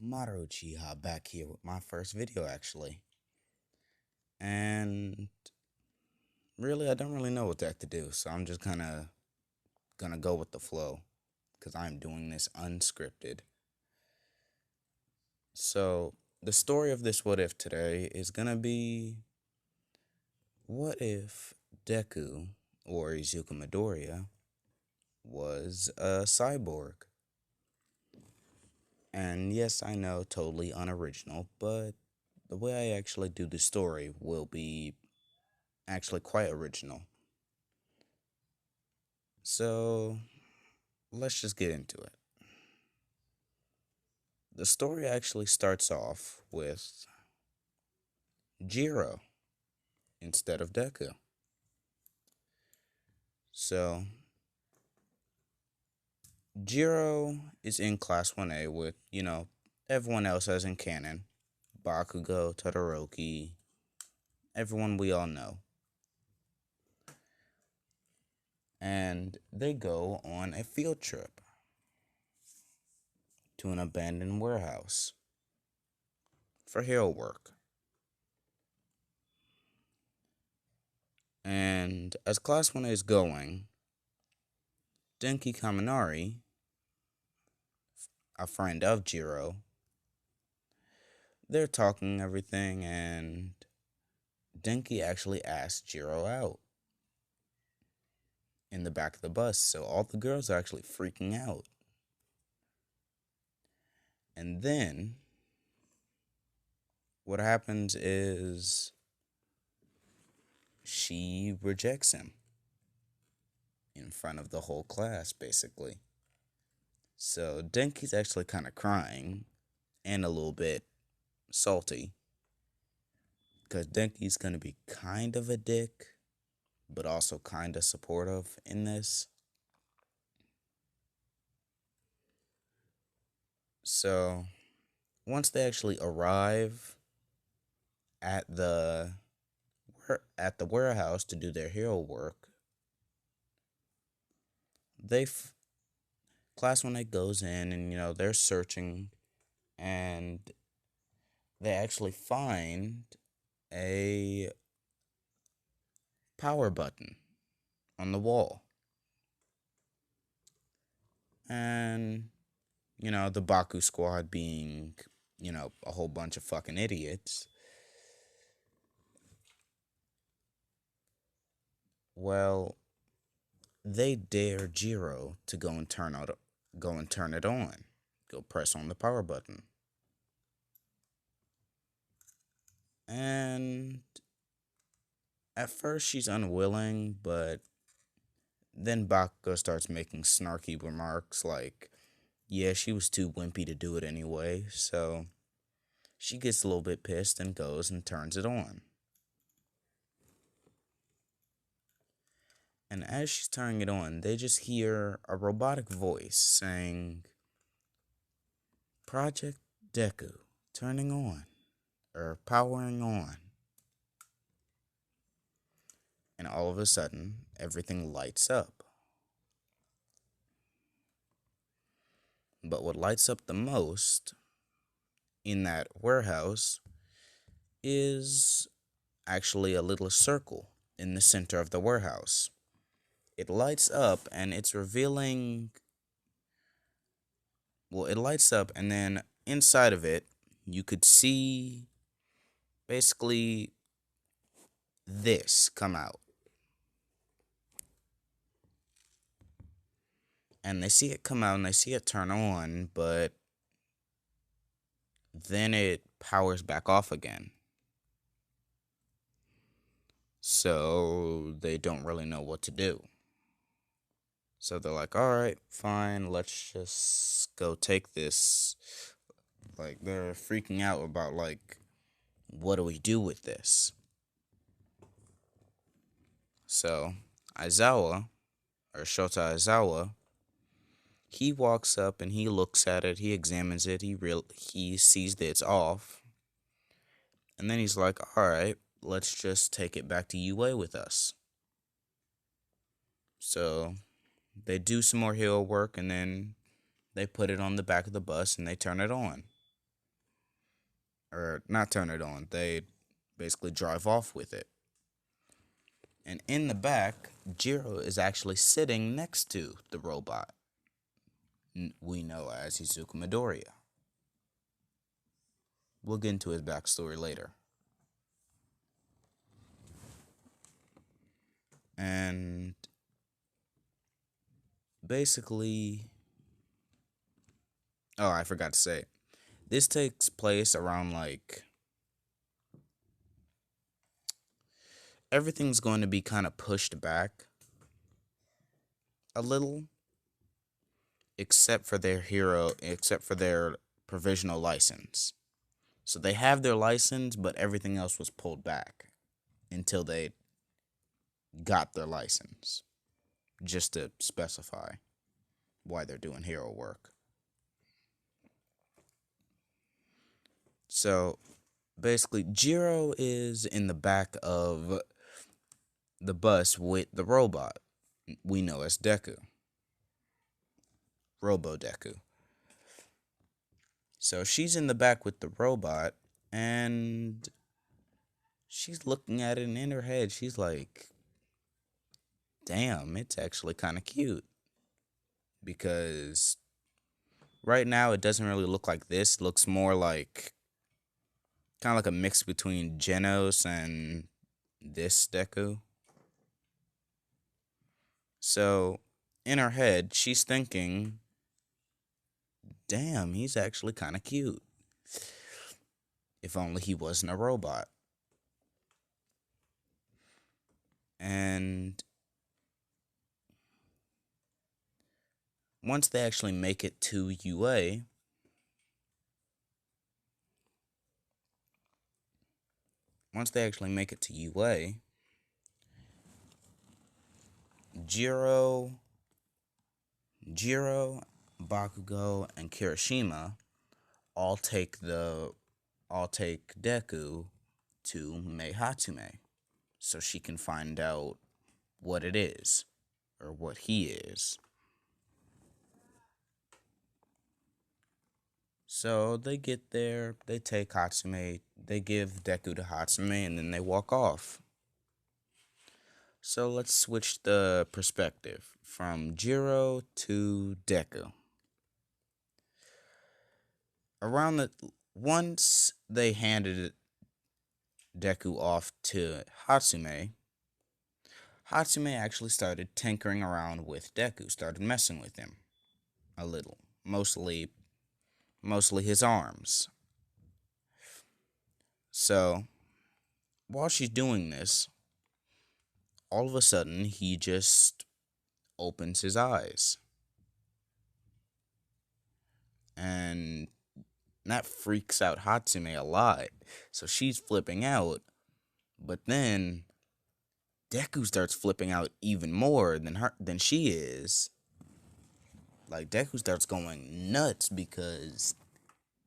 Maruchiha back here with my first video actually. And really I don't really know what that to do, so I'm just kinda gonna go with the flow. Cause I'm doing this unscripted. So the story of this what if today is gonna be what if Deku or Izuku Midoriya was a cyborg? And yes, I know, totally unoriginal, but the way I actually do the story will be actually quite original. So, let's just get into it. The story actually starts off with Jiro instead of Deku. So, Jiro is in Class 1A with, everyone else as in canon. Bakugo, Todoroki, everyone we all know. And they go on a field trip to an abandoned warehouse for hero work. And as Class 1A is going, Denki Kaminari, a friend of Jiro, they're talking everything, and Denki actually asks Jiro out in the back of the bus, so all the girls are actually freaking out. And then what happens is she rejects him in front of the whole class, basically. So Denki's actually kind of crying and a little bit salty because Denki's going to be kind of a dick, but also kind of supportive in this. So once they actually arrive at the warehouse to do their hero work, class 1A goes in and they're searching, and they actually find a power button on the wall. And the Baku squad being a whole bunch of fucking idiots, well, they dare Jiro to go and turn it on. Go press on the power button. And at first she's unwilling, but then Bakugo starts making snarky remarks like, yeah, she was too wimpy to do it anyway, so she gets a little bit pissed and goes and turns it on. And as she's turning it on, they just hear a robotic voice saying, Project Deku, turning on, or powering on. And all of a sudden, everything lights up. But what lights up the most in that warehouse is actually a little circle in the center of the warehouse. It lights up and it's revealing. Well, it lights up, and then inside of it, you could see basically this come out. And they see it come out and they see it turn on, but then it powers back off again. So they don't really know what to do. So they're like, alright, fine, let's just go take this. Like, they're freaking out about, like, what do we do with this? So, Aizawa, or Shota Aizawa, he walks up and he looks at it, he examines it, he sees that it's off. And then he's like, alright, let's just take it back to UA with us. So, they do some more hero work, and then they put it on the back of the bus and they turn it on. or not turn it on. They basically drive off with it. And in the back, Jiro is actually sitting next to the robot we know as Izuku Midoriya. We'll get into his backstory later. And basically, oh, I forgot to say, this takes place around like everything's going to be kind of pushed back a little, except for their provisional license. So they have their license, but everything else was pulled back until they got their license, just to specify why they're doing hero work. So basically, Jiro is in the back of the bus with the robot we know as Deku. Robo Deku. So she's in the back with the robot, and she's looking at it, and in her head, she's like, damn, it's actually kind of cute. Because right now, it doesn't really look like this. It looks more like kind of like a mix between Genos and this Deku. So in her head, she's thinking, damn, he's actually kind of cute. If only he wasn't a robot. And once they actually make it to UA, Jiro, Bakugo, and Kirishima all take Deku to Mei Hatsume so she can find out what it is, or what he is. So they get there, they take Hatsume, they give Deku to Hatsume, and then they walk off. So let's switch the perspective from Jiro to Deku. Once they handed Deku off to Hatsume, Hatsume actually started tinkering around with Deku, started messing with him a little, mostly his arms. So while she's doing this, all of a sudden he just opens his eyes. And that freaks out Hatsume a lot. So she's flipping out. But then Deku starts flipping out even more than she is. Like, Deku starts going nuts because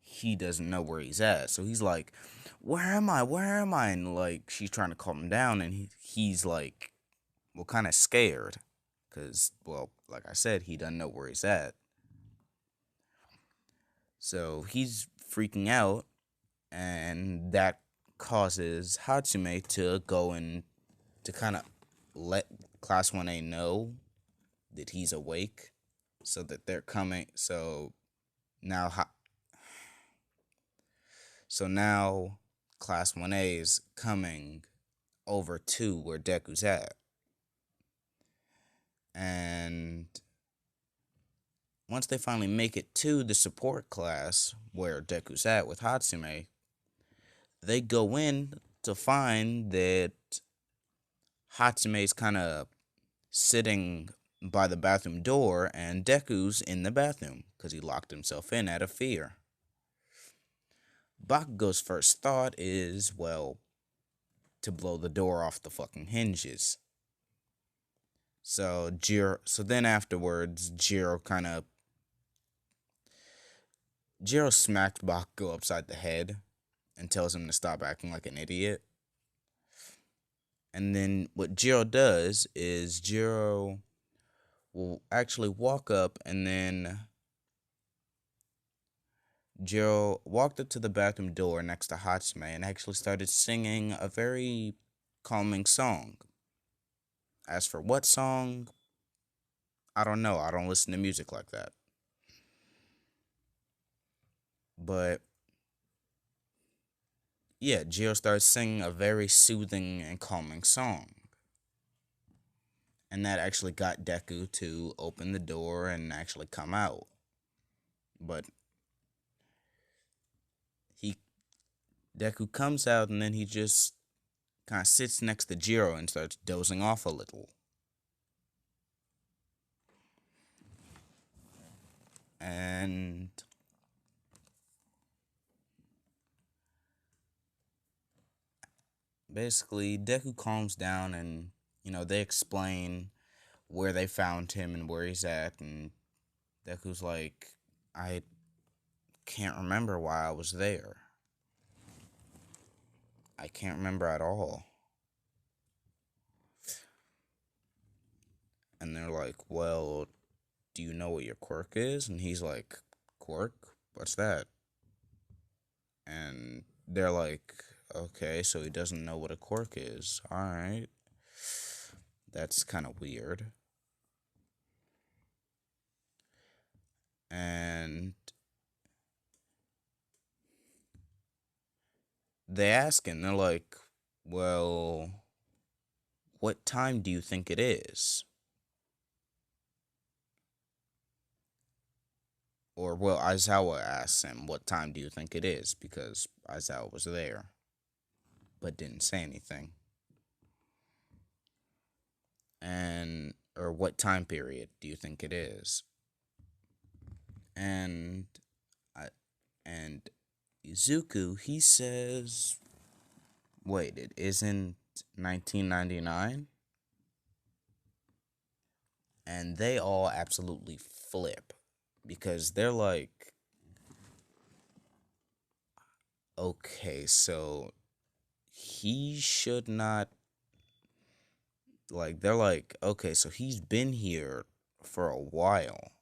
he doesn't know where he's at. So he's like, where am I? Where am I? And like, she's trying to calm him down, and he's like, well, kind of scared. Because, well, like I said, he doesn't know where he's at. So he's freaking out, and that causes Hatsume to go and to kind of let Class 1A know that he's awake, so that they're coming. So now Class 1A is coming over to where Deku's at. And once they finally make it to the support class where Deku's at with Hatsume, they go in to find that Hatsume's kind of sitting by the bathroom door, and Deku's in the bathroom because he locked himself in out of fear. Bakugo's first thought is, well, to blow the door off the fucking hinges. So then afterwards, Jiro smacked Bakugo upside the head and tells him to stop acting like an idiot. And then what Jiro does is Jiro will actually walk up and then Jiro walked up to the bathroom door next to Hatsume and actually started singing a very calming song. As for what song, I don't know. I don't listen to music like that. But yeah, Jiro started singing a very soothing and calming song. And that actually got Deku to open the door and actually come out. But he Deku comes out and then he just kind of sits next to Jiro and starts dozing off a little. And basically, Deku calms down and, they explain where they found him and where he's at. And Deku's like, I can't remember why I was there. I can't remember at all. And they're like, well, do you know what your quirk is? And he's like, quirk? What's that? And they're like, okay, so he doesn't know what a quirk is. Alright. That's kind of weird. And they ask him, they're like, well, what time do you think it is? Or, well, Aizawa asks him, what time do you think it is? Because Aizawa was there, but didn't say anything. Or what time period do you think it is? And, and Izuku, he says, wait, it isn't 1999? And they all absolutely flip. Because they're like, okay, so he should not, like, they're like, okay, so he's been here for a while.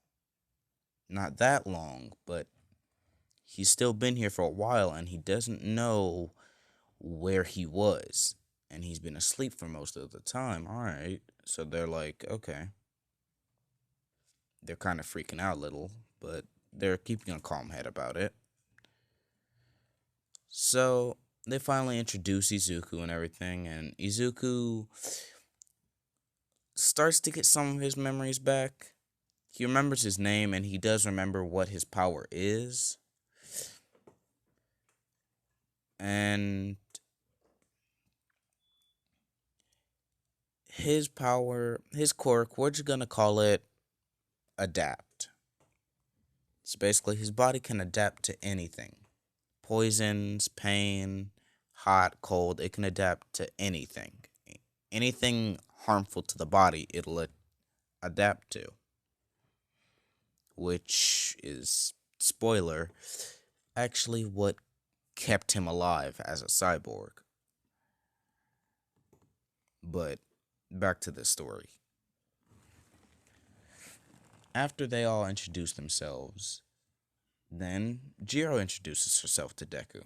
Not that long, but he's still been here for a while and he doesn't know where he was. And he's been asleep for most of the time. Alright. So they're like, okay. They're kind of freaking out a little, but they're keeping a calm head about it. So they finally introduce Izuku and everything, and Izuku starts to get some of his memories back. He remembers his name, and he does remember what his power is. And his power, his quirk, we're just gonna call it adapt. So basically, his body can adapt to anything. Poisons, pain, hot, cold, it can adapt to anything. Anything harmful to the body, it'll adapt to. Which is, spoiler, actually what kept him alive as a cyborg. But back to the story. After they all introduce themselves, then Jiro introduces herself to Deku.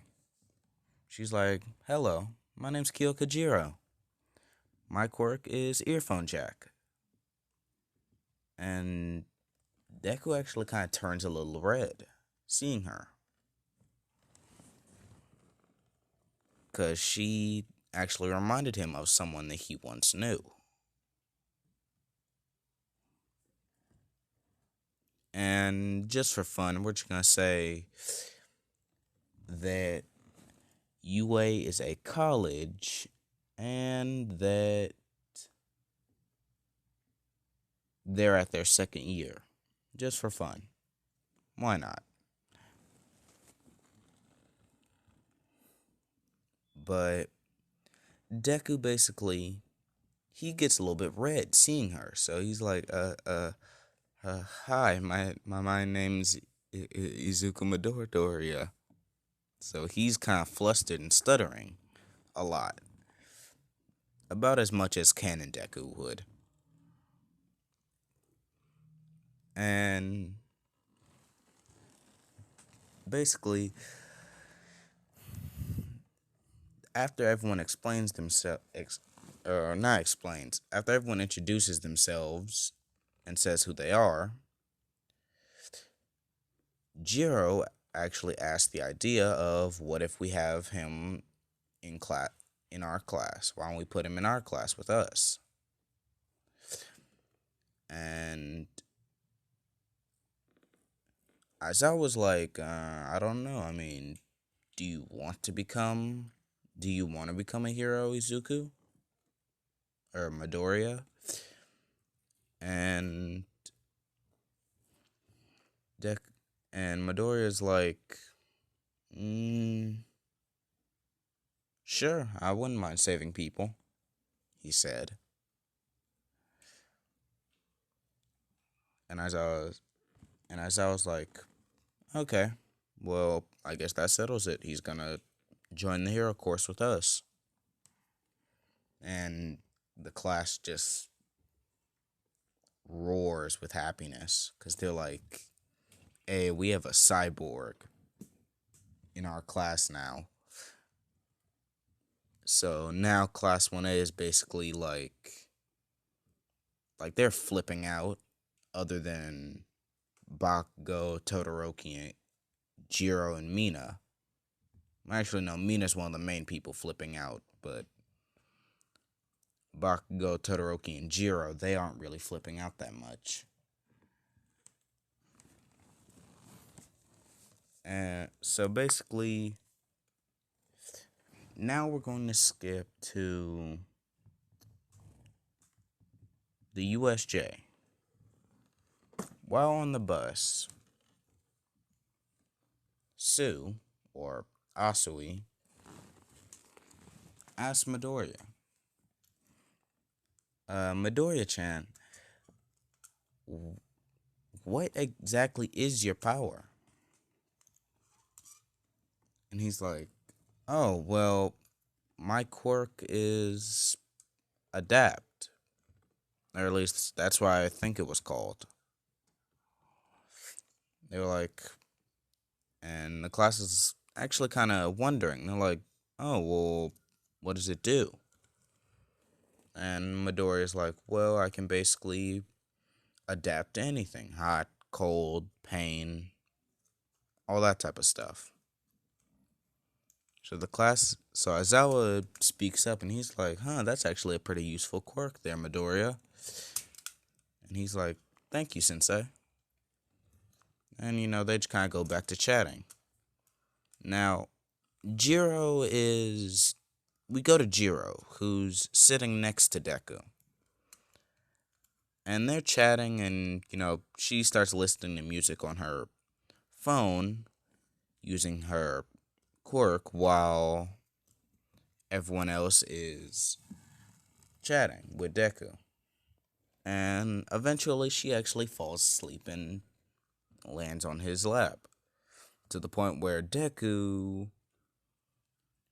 She's like, hello, my name's Kyoka Jiro. My quirk is earphone jack. And Deku actually kind of turns a little red seeing her. Because she actually reminded him of someone that he once knew. And just for fun, we're just going to say that UA is a college and that they're at their second year. Just for fun. Why not? But Deku basically, he gets a little bit red seeing her. So he's like, hi, my name's Izuku Midoriya. So he's kind of flustered and stuttering a lot. About as much as Canon Deku would. And basically, after everyone explains themselves, or not explains, after everyone introduces themselves and says who they are, Jiro actually asked the idea of what if we have him in class in our class? Why don't we put him in our class with us? And Aizawa was like, I don't know. I mean, do you want to become? Do you want to become a hero, Izuku or Midoriya? And Dek and Midoriya's like, mm, sure, I wouldn't mind saving people, he said. And Aizawa's like, okay, well, I guess that settles it. He's gonna join the hero course with us. And the class just roars with happiness because they're like, hey, we have a cyborg in our class now. So now class 1A is basically like they're flipping out other than Bakugo, Todoroki, and Jiro and Mina. Actually, no, Mina's one of the main people flipping out, but Bakugo, Todoroki, and Jiro, they aren't really flipping out that much. And so basically, now we're going to skip to the USJ. While on the bus, Sue, or Asui, asks Midoriya, Midoriya-chan, what exactly is your power? And he's like, oh, well, my quirk is adapt. Or at least that's why I think it was called. They were like, and the class is actually kind of wondering. They're like, oh, well, what does it do? And Midoriya's like, well, I can basically adapt to anything: hot, cold, pain, all that type of stuff. So Aizawa speaks up and he's like, huh, that's actually a pretty useful quirk there, Midoriya. And he's like, thank you, Sensei. And, they just kind of go back to chatting. Now, Jiro is. We go to Jiro, who's sitting next to Deku. And they're chatting, and, she starts listening to music on her phone using her quirk while everyone else is chatting with Deku. And eventually she actually falls asleep and lands on his lap. To the point where Deku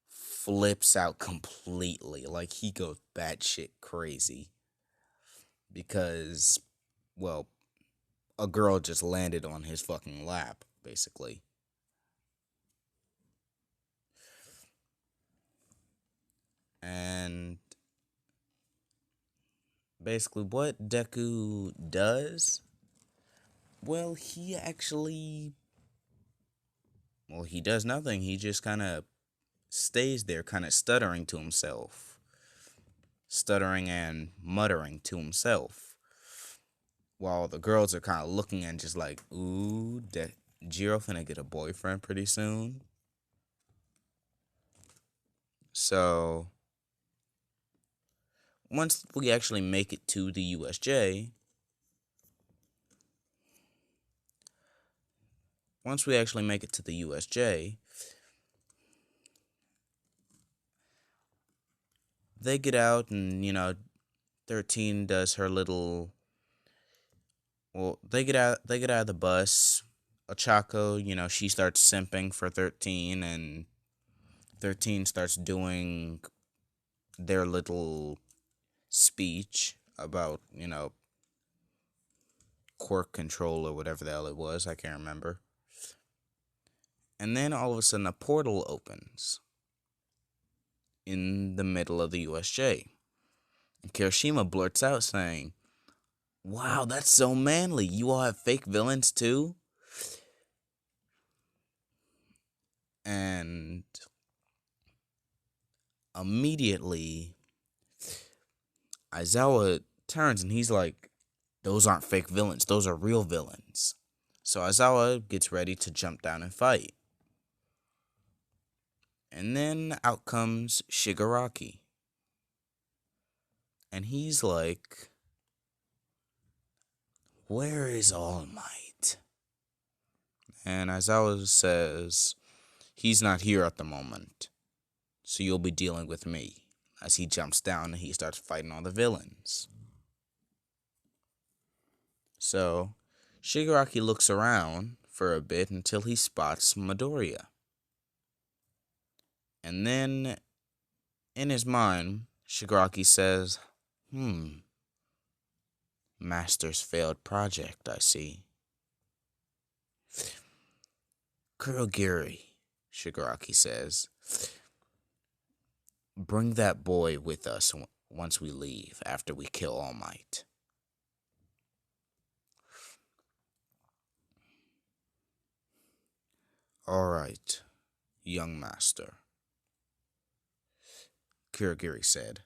flips out completely. Like, he goes batshit crazy. Because, well, a girl just landed on his fucking lap, basically. And basically what Deku does, well, he does nothing. He just kind of stays there, kind of stuttering to himself. Stuttering and muttering to himself. While the girls are kind of looking and just like, ooh, Jiro finna get a boyfriend pretty soon. So, once we actually make it to the USJ, they get out and, 13 does her little. Well, they get out of the bus. Ochako, she starts simping for 13, and 13 starts doing their little speech about, quirk control or whatever the hell it was. I can't remember. And then all of a sudden a portal opens in the middle of the USJ. And Kirishima blurts out saying, "Wow, that's so manly. You all have fake villains too?" And immediately Aizawa turns and he's like, "Those aren't fake villains, those are real villains." So Aizawa gets ready to jump down and fight. And then out comes Shigaraki. And he's like, "Where is All Might?" And Aizawa says, "He's not here at the moment, so you'll be dealing with me," as he jumps down and he starts fighting all the villains. So Shigaraki looks around for a bit until he spots Midoriya. And then, in his mind, Shigaraki says, Master's failed project, I see. "Kurogiri," Shigaraki says, "bring that boy with us once we leave, after we kill All Might." "Alright, young master," Kurogiri said,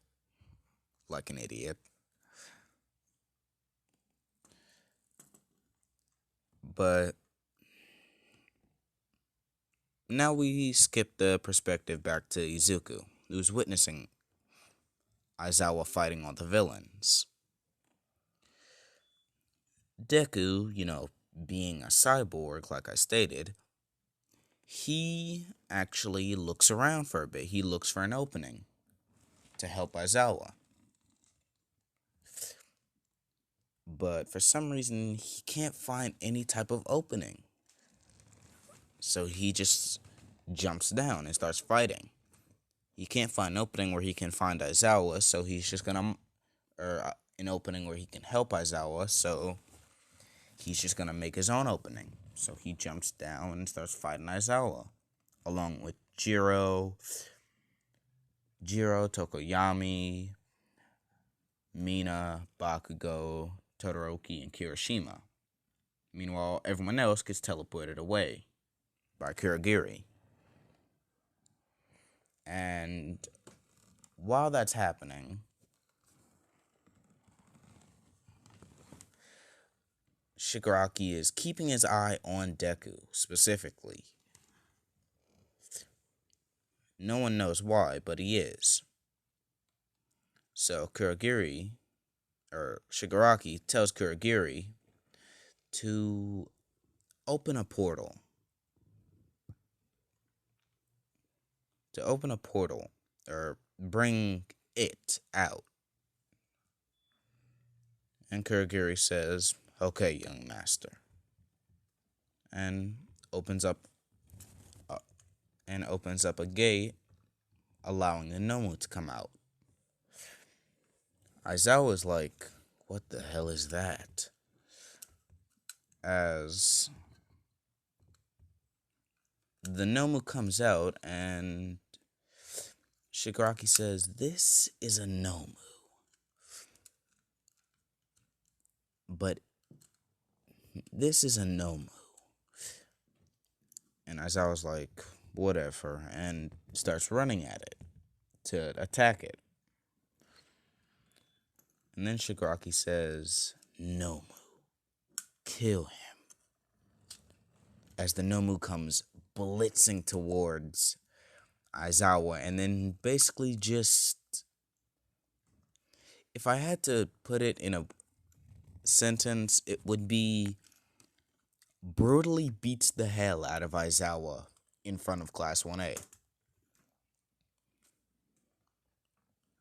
like an idiot. But now we skip the perspective back to Izuku, who's witnessing Aizawa fighting all the villains. Deku, being a cyborg, like I stated, he actually looks around for a bit. He looks for an opening to help Aizawa. But for some reason, he can't find any type of opening. So he just jumps down and starts fighting. He can't find an opening where he can find Aizawa, so he's just gonna, an opening where he can help Aizawa, so he's just gonna make his own opening. So he jumps down and starts fighting Aizawa, along with Jiro, Tokoyami, Mina, Bakugo, Todoroki, and Kirishima. Meanwhile, everyone else gets teleported away by Kurogiri. And while that's happening, Shigaraki is keeping his eye on Deku, specifically. No one knows why, but he is. So Shigaraki tells Kurogiri to open a portal. Or bring it out. And Kurogiri says, "Okay, young master." And opens up a gate, allowing the Nomu to come out. Aizawa's like, "What the hell is that?" As the Nomu comes out and Shigaraki says, "This is a Nomu. But this is a Nomu." And Aizawa's like, "Whatever," and starts running at it to attack it. And then Shigaraki says, "Nomu, kill him." As the Nomu comes blitzing towards Aizawa, and then basically just, if I had to put it in a sentence, it would be brutally beats the hell out of Aizawa in front of Class 1A.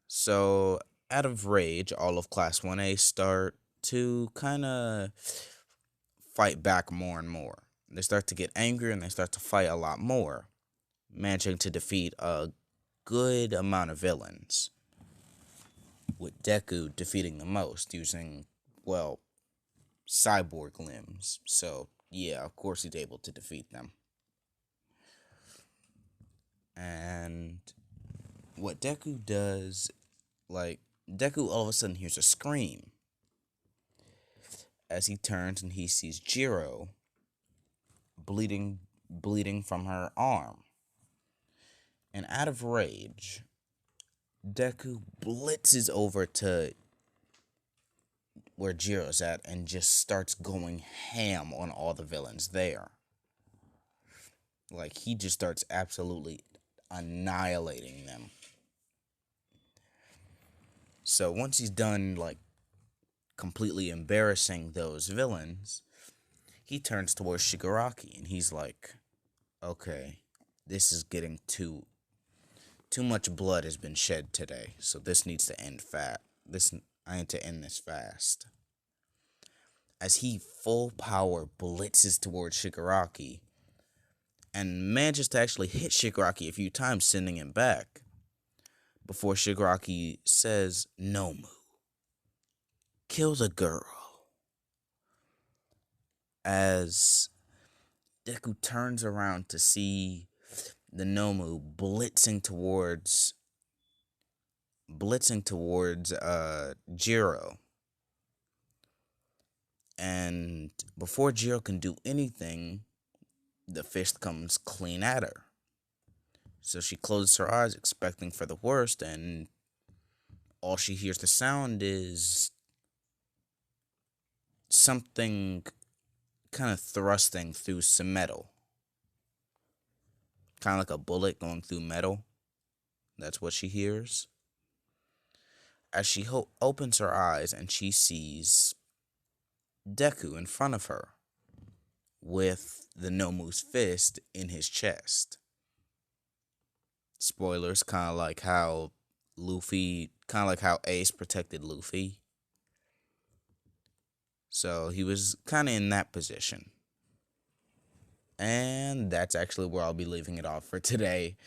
So, out of rage, all of Class 1A start to kind of fight back more and more. They start to get angry and they start to fight a lot more, managing to defeat a good amount of villains, with Deku defeating the most using, cyborg limbs. So, yeah, of course he's able to defeat them. And what Deku does, like, Deku all of a sudden hears a scream as he turns and he sees Jiro bleeding from her arm. And out of rage, Deku blitzes over to where Jiro's at and just starts going ham on all the villains there. Like, he just starts absolutely annihilating them. So once he's done, like, completely embarrassing those villains, he turns towards Shigaraki and he's like, okay, this is getting too much blood has been shed today, so this needs to end I need to end this fast. As he full power blitzes towards Shigaraki and manages to actually hit Shigaraki a few times, sending him back, before Shigaraki says, Nomu, kill the girl. As Deku turns around to see the Nomu blitzing towards Jiro. And before Jiro can do anything, the fist comes clean at her. So she closes her eyes, expecting for the worst, and all she hears the sound is something kind of thrusting through some metal. Kind of like a bullet going through metal. That's what she hears. As she opens her eyes and she sees Deku in front of her with the Nomu's fist in his chest. Spoilers, kind of like how Ace protected Luffy. So he was kind of in that position. And that's actually where I'll be leaving it off for today.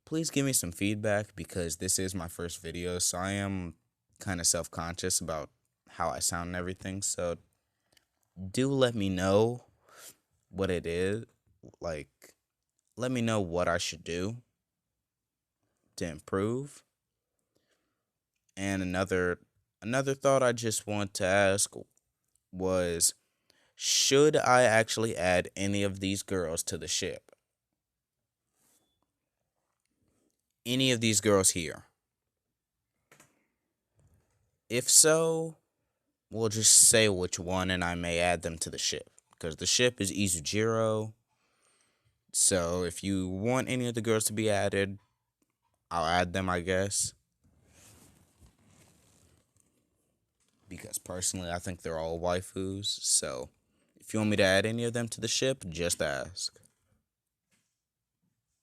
Please give me some feedback because this is my first video, so I am kind of self-conscious about how I sound and everything. So do let me know what it is. Like, let me know what I should do to improve. And another thought I just want to ask was, should I actually add any of these girls to the ship? Any of these girls here? If so, we'll just say which one and I may add them to the ship. Because the ship is Izujiro. So if you want any of the girls to be added, I'll add them, I guess. Because personally, I think they're all waifus. So if you want me to add any of them to the ship, just ask.